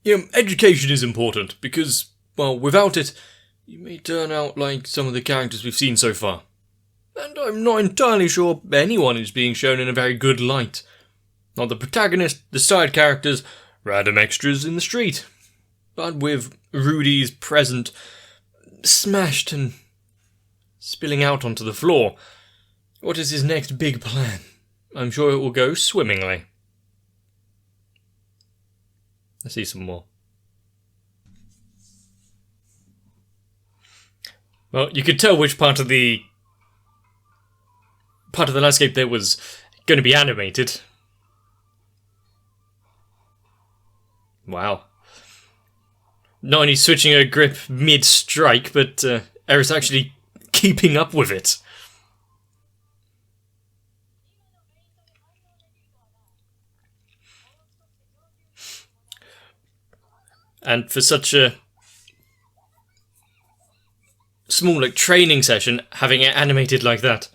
education is important, because, well, without it, you may turn out like some of the characters we've seen so far. And I'm not entirely sure anyone is being shown in a very good light. Not the protagonist, the side characters, random extras in the street. But with Rudy's present smashed and spilling out onto the floor, what is his next big plan? I'm sure it will go swimmingly. Let's see some more. Well, you could tell which part of the landscape that was going to be animated. Wow. Not only switching her grip mid-strike, but Era's actually keeping up with it. And for such a small training session, having it animated like that.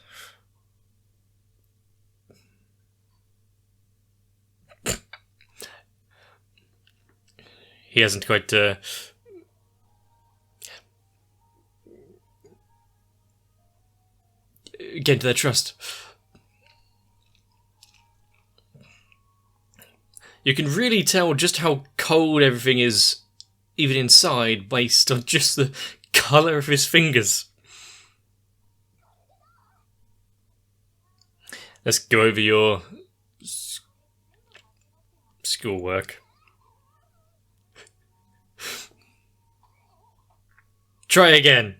He hasn't quite gained their trust. You can really tell just how cold everything is, even inside, based on just the colour of his fingers. Let's go over your schoolwork. Try again.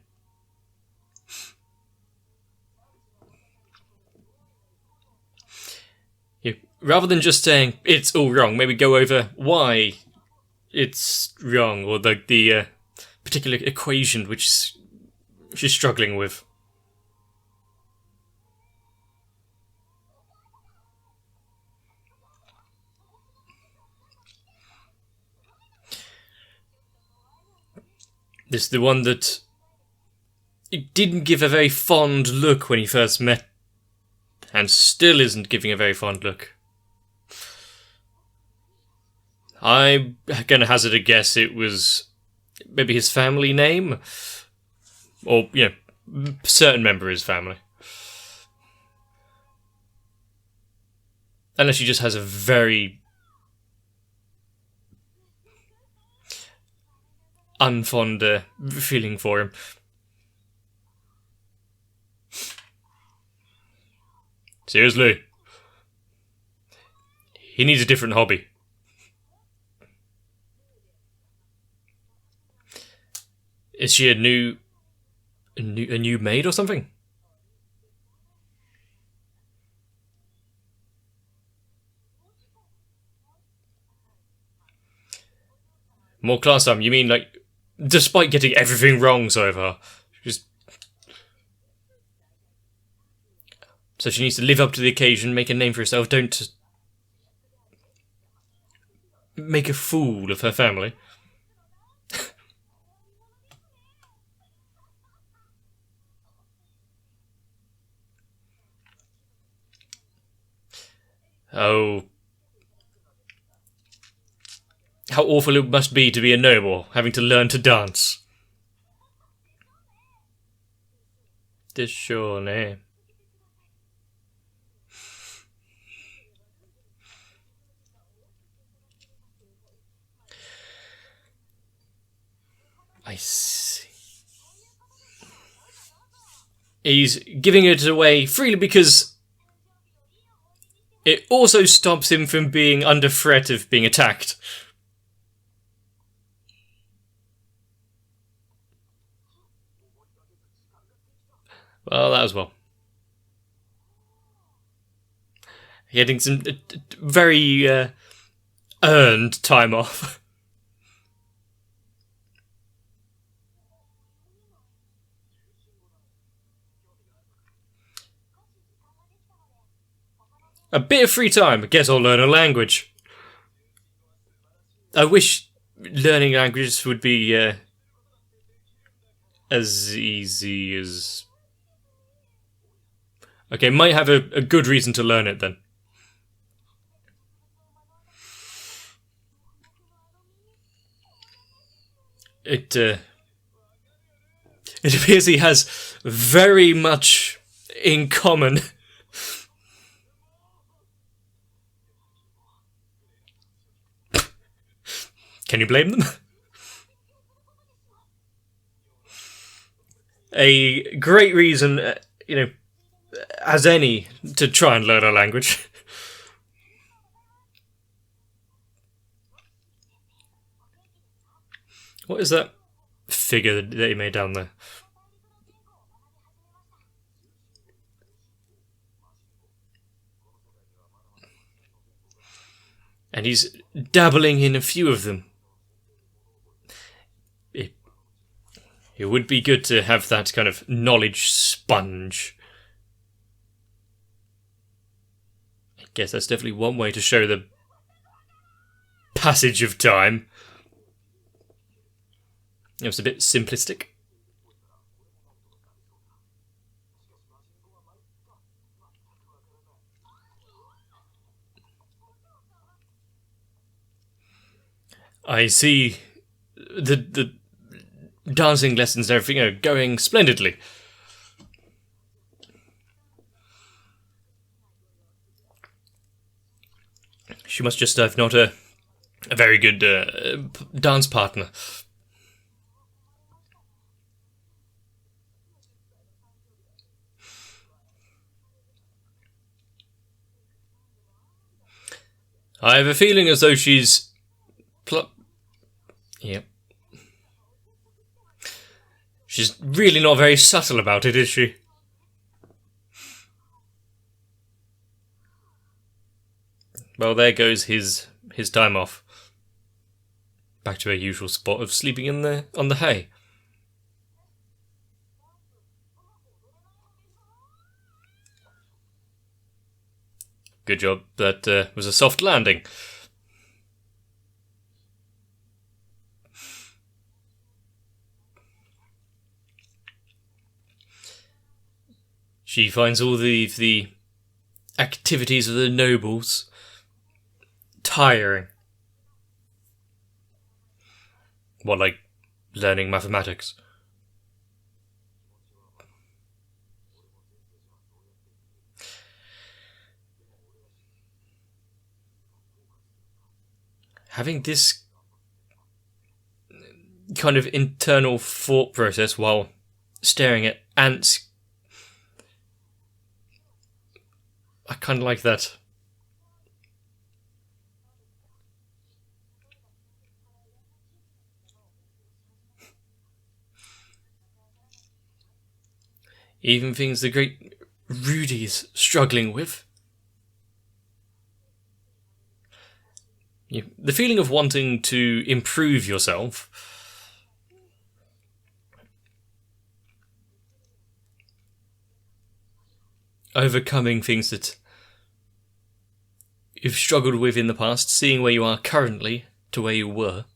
Rather than just saying it's all wrong, maybe go over why it's wrong, or the particular equation which she's struggling with. This is the one that it didn't give a very fond look when he first met, and still isn't giving a very fond look. I'm gonna hazard a guess it was maybe his family name, or, certain member of his family. Unless he just has a very unfond feeling for him. Seriously. He needs a different hobby. Is she a new maid or something? More class time? You mean despite getting everything wrong so far, so she needs to live up to the occasion, make a name for herself, don't make a fool of her family. Oh. How awful it must be to be a noble, having to learn to dance. This surely. I see. He's giving it away freely because it also stops him from being under threat of being attacked. Well, that as well. Getting some very earned time off. A bit of free time. I guess I'll learn a language. I wish learning languages would be as easy as... Okay, might have a good reason to learn it then. It appears he has very much in common. Can you blame them? A great reason, as any, to try and learn a language. What is that figure that he made down there? And he's dabbling in a few of them. It would be good to have that kind of knowledge sponge. I guess that's definitely one way to show the passage of time. It was a bit simplistic. I see the dancing lessons and everything are going splendidly. She must just have not a very good dance partner. I have a feeling as though she's... Yep. She's really not very subtle about it, is she? Well, there goes his time off. Back to her usual spot of sleeping on the hay. Good job. That was a soft landing. She finds all the activities of the nobles tiring. What, like learning mathematics? Having this kind of internal thought process while staring at ants, I kind of like that. Even things the great Rudy's struggling with. The feeling of wanting to improve yourself. Overcoming things that you've struggled with in the past, seeing where you are currently to where you were.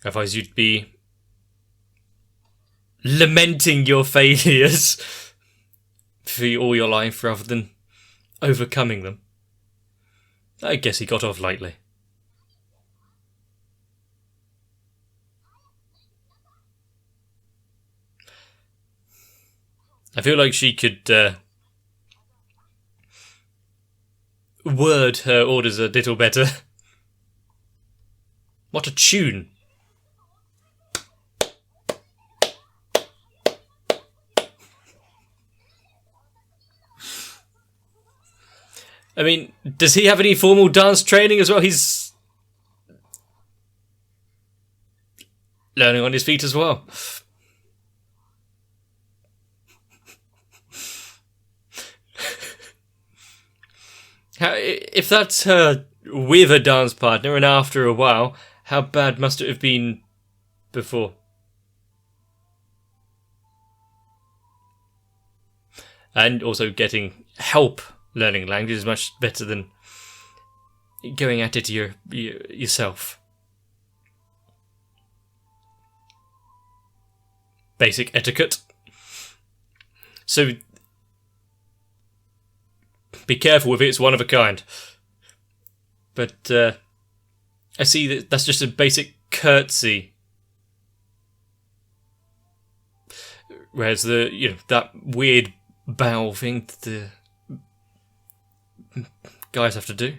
Otherwise you'd be lamenting your failures for all your life rather than overcoming them. I guess he got off lightly. I feel like she could word her orders a little better. What a tune. I mean, does he have any formal dance training as well? He's learning on his feet as well. If that's her with a dance partner and after a while, how bad must it have been before? And also getting help learning language is much better than going at it yourself. Basic etiquette. So Be careful with it, it's one of a kind. But I see that that's just a basic curtsy. Whereas that weird bow thing that the guys have to do.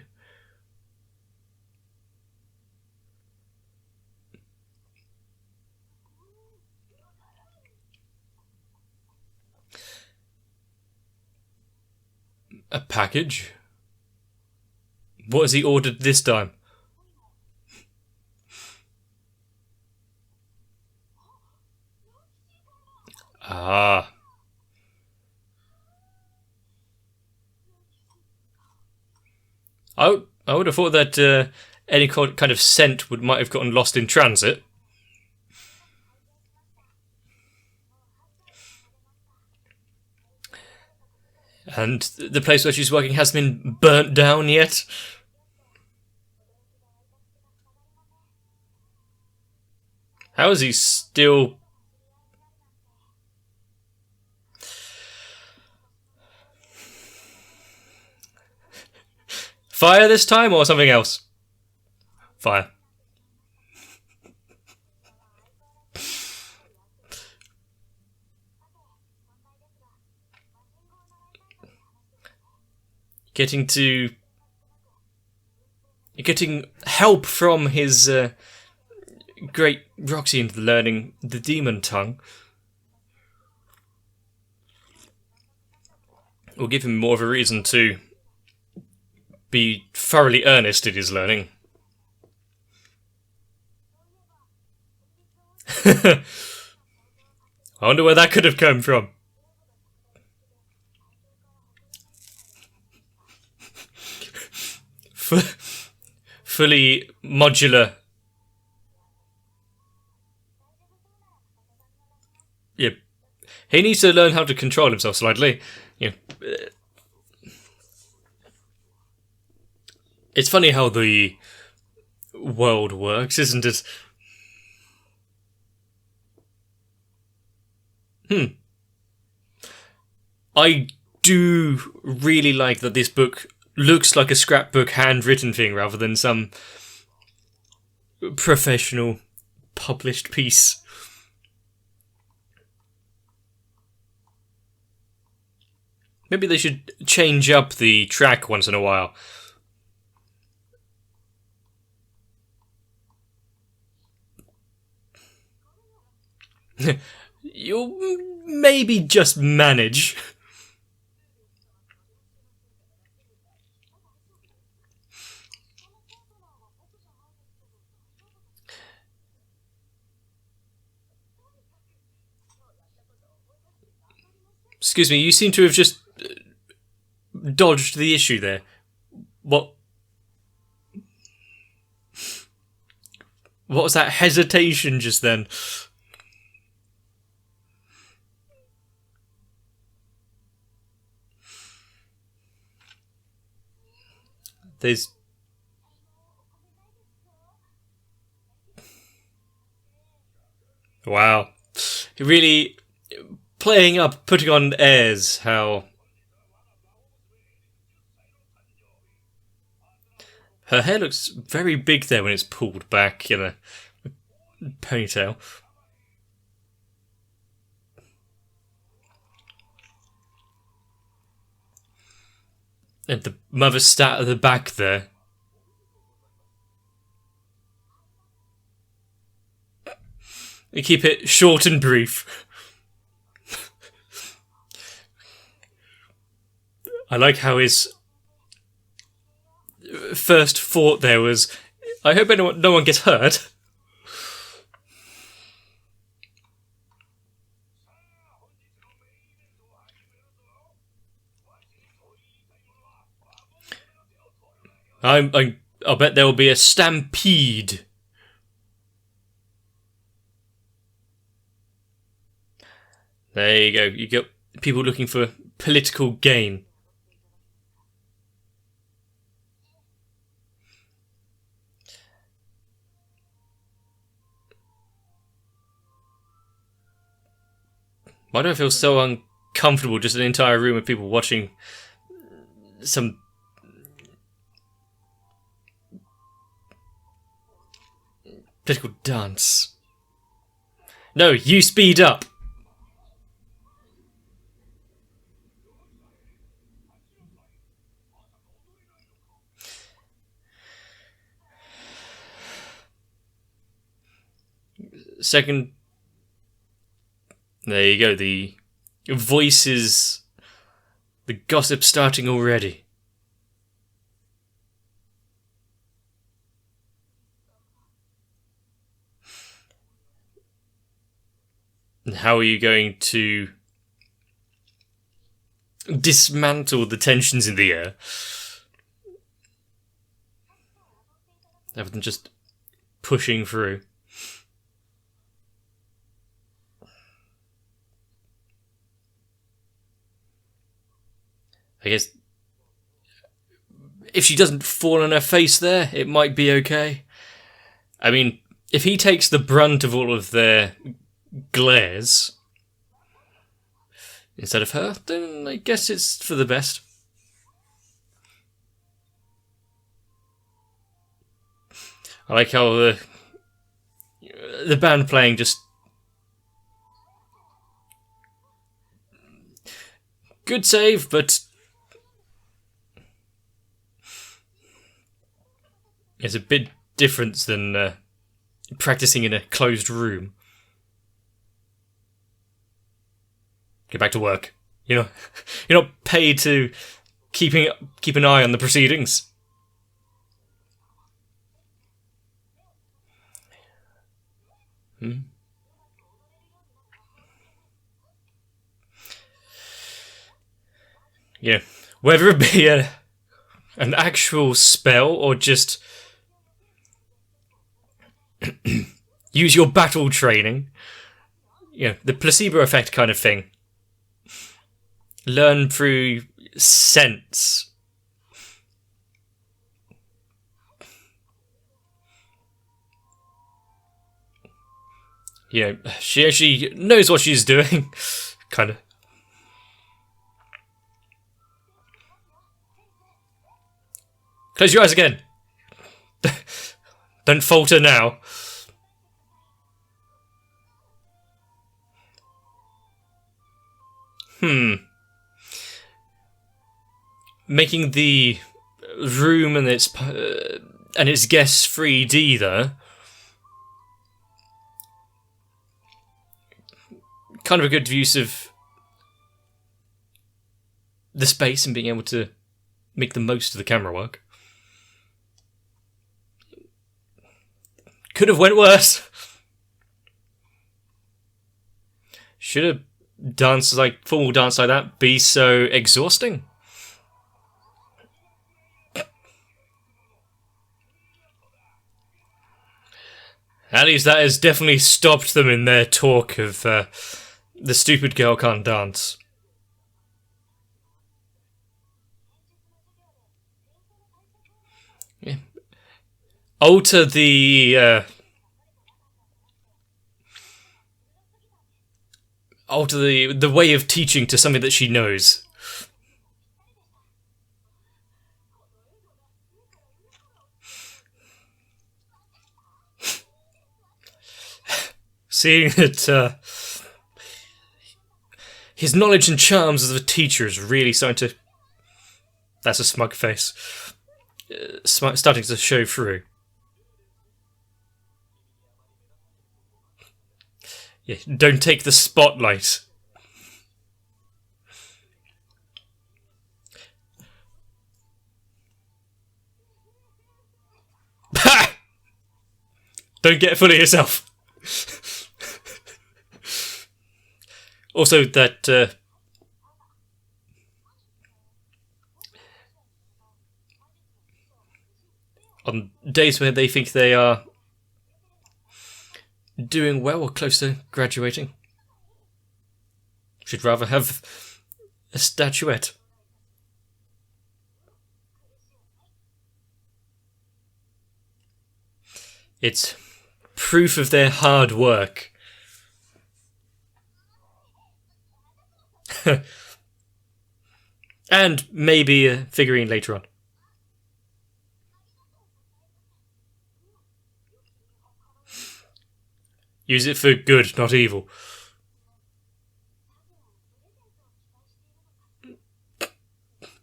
A package? What has he ordered this time? Ah. I would have thought that any kind of scent might have gotten lost in transit. And the place where she's working hasn't been burnt down yet. How is he still... Fire this time or something else? Fire. Getting help from his great Roxy into learning the demon tongue will give him more of a reason to be thoroughly earnest in his learning. I wonder where that could have come from. Fully modular. Yeah, he needs to learn how to control himself slightly. Yeah. It's funny how the world works, isn't it? I do really like that this book looks like a scrapbook handwritten thing rather than some professional published piece. Maybe they should change up the track once in a while. You'll maybe just manage. Excuse me, you seem to have just dodged the issue there. What was that hesitation just then? There's... Wow. Really playing up, putting on airs, how... Her hair looks very big there when it's pulled back in a ponytail. And the mother sat at the back there. They keep it short and brief. I like how his first thought there was, I hope no one gets hurt. I'll bet there will be a stampede. There you go. You got people looking for political gain. Why do I feel so uncomfortable? Just an entire room of people watching some political dance. No, you speed up. Second, there you go, the voices, the gossip starting already. And how are you going to dismantle the tensions in the air? Rather than just pushing through. I guess if she doesn't fall on her face there, it might be okay. I mean, if he takes the brunt of all of their glares instead of her, then I guess it's for the best. I like how the band playing just good save, but it's a bit different than practicing in a closed room. Get back to work. You're not paid to keep an eye on the proceedings. Yeah, whether it be an actual spell or just use your battle training, the placebo effect kind of thing. Learn through sense. She actually knows what she's doing, kind of. Close your eyes again. Don't falter now. Making the room and its guests 3D there. Kind of a good use of the space and being able to make the most of the camera work. Could have went worse. Should have formal dance like that be so exhausting? At least that has definitely stopped them in their talk of the stupid girl can't dance. Yeah. Alter the way of teaching to something that she knows. Seeing that his knowledge and charms as a teacher is really starting to... That's a smug face. Starting to show through. Yeah, don't take the spotlight. Ha! Don't get full of yourself. Also, that on days where they think they are doing well or close to graduating, should rather have a statuette. It's proof of their hard work. And maybe a figurine later on. Use it for good, not evil.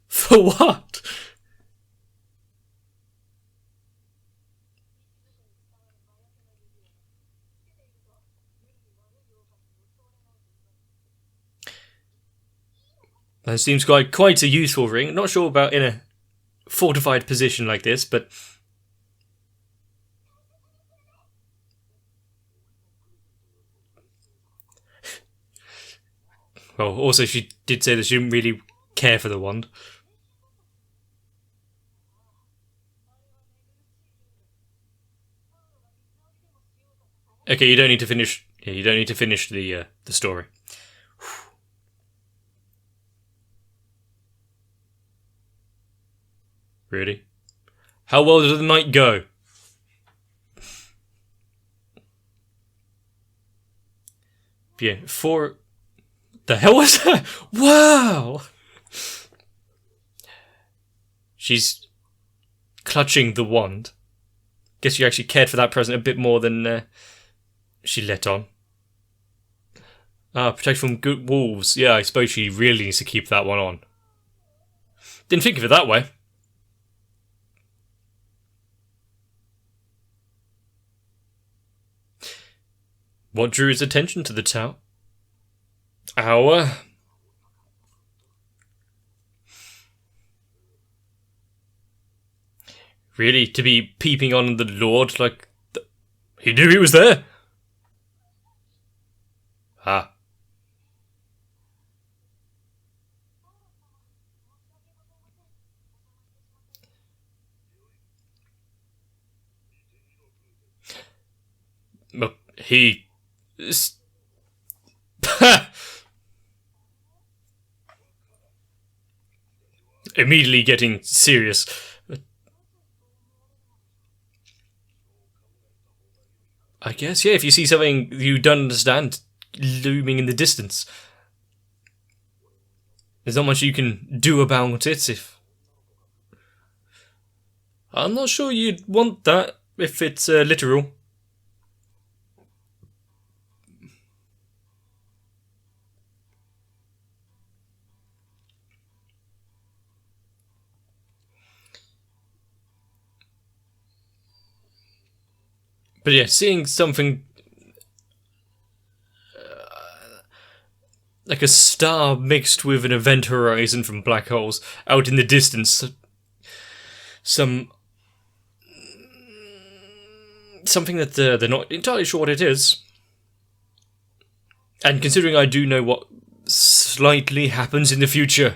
For what? That seems quite a useful ring. Not sure about in a fortified position like this, but... Well, also she did say that she didn't really care for the wand. Okay, you don't need to finish... Yeah, you don't need to finish the story. Really? How well did the night go? Yeah, the hell was that? Wow! She's clutching the wand. Guess you actually cared for that present a bit more than she let on. Protect from good wolves. Yeah, I suppose she really needs to keep that one on. Didn't think of it that way. What drew his attention to the tower? Really? To be peeping on the Lord like... He knew he was there? Ah. He... Immediately getting serious. I guess, yeah, if you see something you don't understand looming in the distance, there's not much you can do about it if... I'm not sure you'd want that if it's literal. But yeah, seeing something like a star mixed with an event horizon from black holes out in the distance, something that they're not entirely sure what it is. And considering I do know what slightly happens in the future,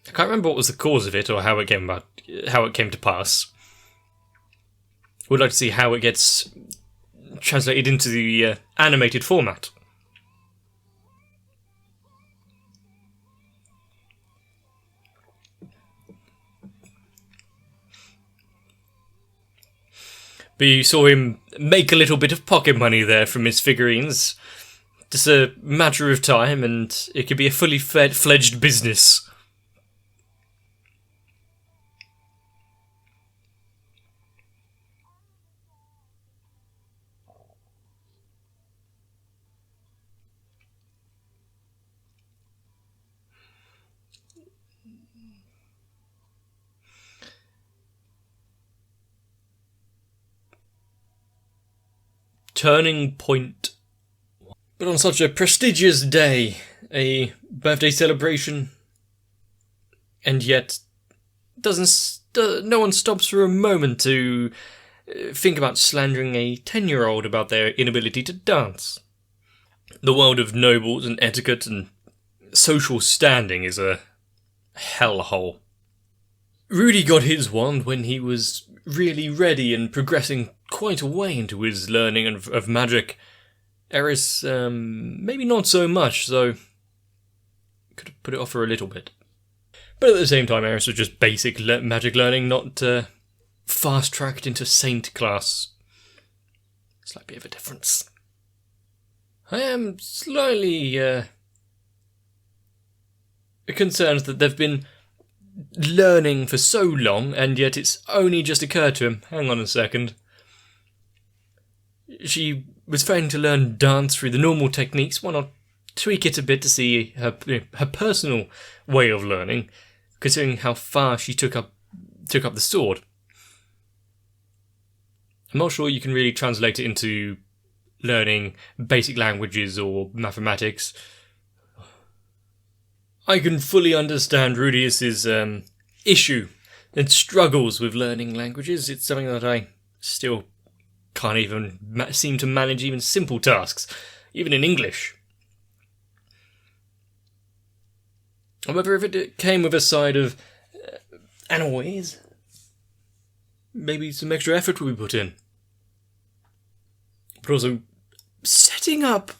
I can't remember what was the cause of it or how it came to pass. Would like to see how it gets translated into the animated format. But you saw him make a little bit of pocket money there from his figurines. Just a matter of time, and it could be a fully fledged business. Turning point. But on such a prestigious day, a birthday celebration, and yet no one stops for a moment to think about slandering a 10-year-old about their inability to dance. The world of nobles and etiquette and social standing is a hellhole. Rudy got his wand when he was really ready and progressing quite a way into his learning of magic. Eris, maybe not so much, so could have put it off for a little bit. But at the same time, Eris was just basic magic learning, not fast-tracked into Saint class. Slight bit of a difference. I am slightly concerns that they've been learning for so long, and yet it's only just occurred to him, hang on a second. She was failing to learn dance through the normal techniques. Why not tweak it a bit to see her personal way of learning, considering how far she took up the sword? I'm not sure you can really translate it into learning basic languages or mathematics. I can fully understand Rudius's issue and struggles with learning languages. It's something that I still can't even seem to manage even simple tasks, even in English. However, if it came with a side of annoys, maybe some extra effort would be put in. But also setting up,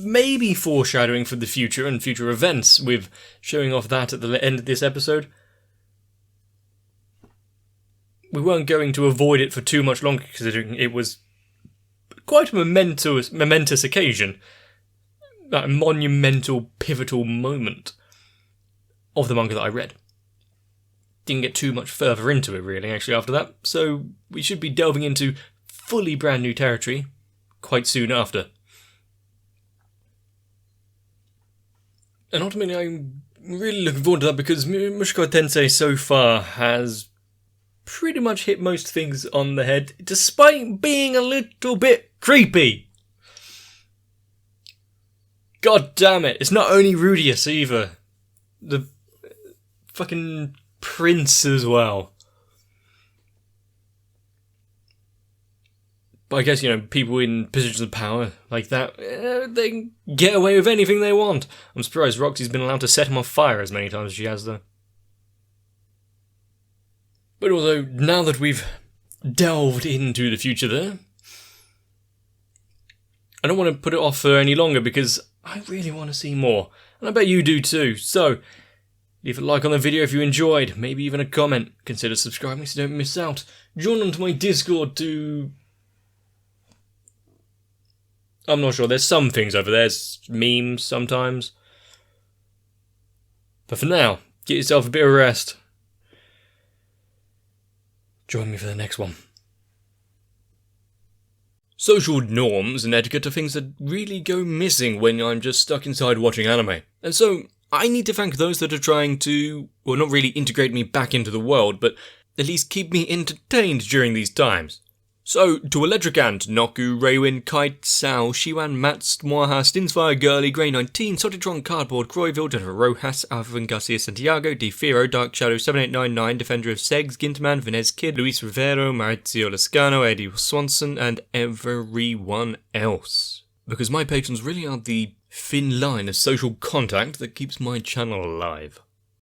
maybe foreshadowing for the future and future events with showing off that at the end of this episode. We weren't going to avoid it for too much longer, considering it was quite a momentous occasion. A monumental, pivotal moment of the manga that I read. Didn't get too much further into it, really, actually, after that, so we should be delving into fully brand new territory quite soon after. And ultimately, I'm really looking forward to that because Mushoku Tensei so far has pretty much hit most things on the head, despite being a little bit creepy. God damn it, it's not only Rudius either. The fucking prince as well. But I guess, people in positions of power like that, they can get away with anything they want. I'm surprised Roxy's been allowed to set him on fire as many times as she has, though. But although, now that we've delved into the future there, I don't want to put it off for any longer because I really want to see more. And I bet you do too. So, leave a like on the video if you enjoyed, maybe even a comment. Consider subscribing so you don't miss out. Join onto my Discord to... I'm not sure, there's some things over there, there's memes sometimes. But for now, get yourself a bit of rest. Join me for the next one. Social norms and etiquette are things that really go missing when I'm just stuck inside watching anime. And so, I need to thank those that are trying to, well, not really integrate me back into the world, but at least keep me entertained during these times. So, to Electric Ant, Noku, Raywin, Kite, Sao, Shiwan, Mats, Moaha, Stinsfire, Girly, Grey 19, Sotitron, Cardboard, Croyville, Jennifer Rojas, Alvin Garcia Santiago, Di Firo, Dark Shadow 7899, Defender of Segs, Gintman, Vinez Kid, Luis Rivero, Maurizio Lascano, Eddie Swanson, and everyone else. Because my patrons really are the thin line of social contact that keeps my channel alive.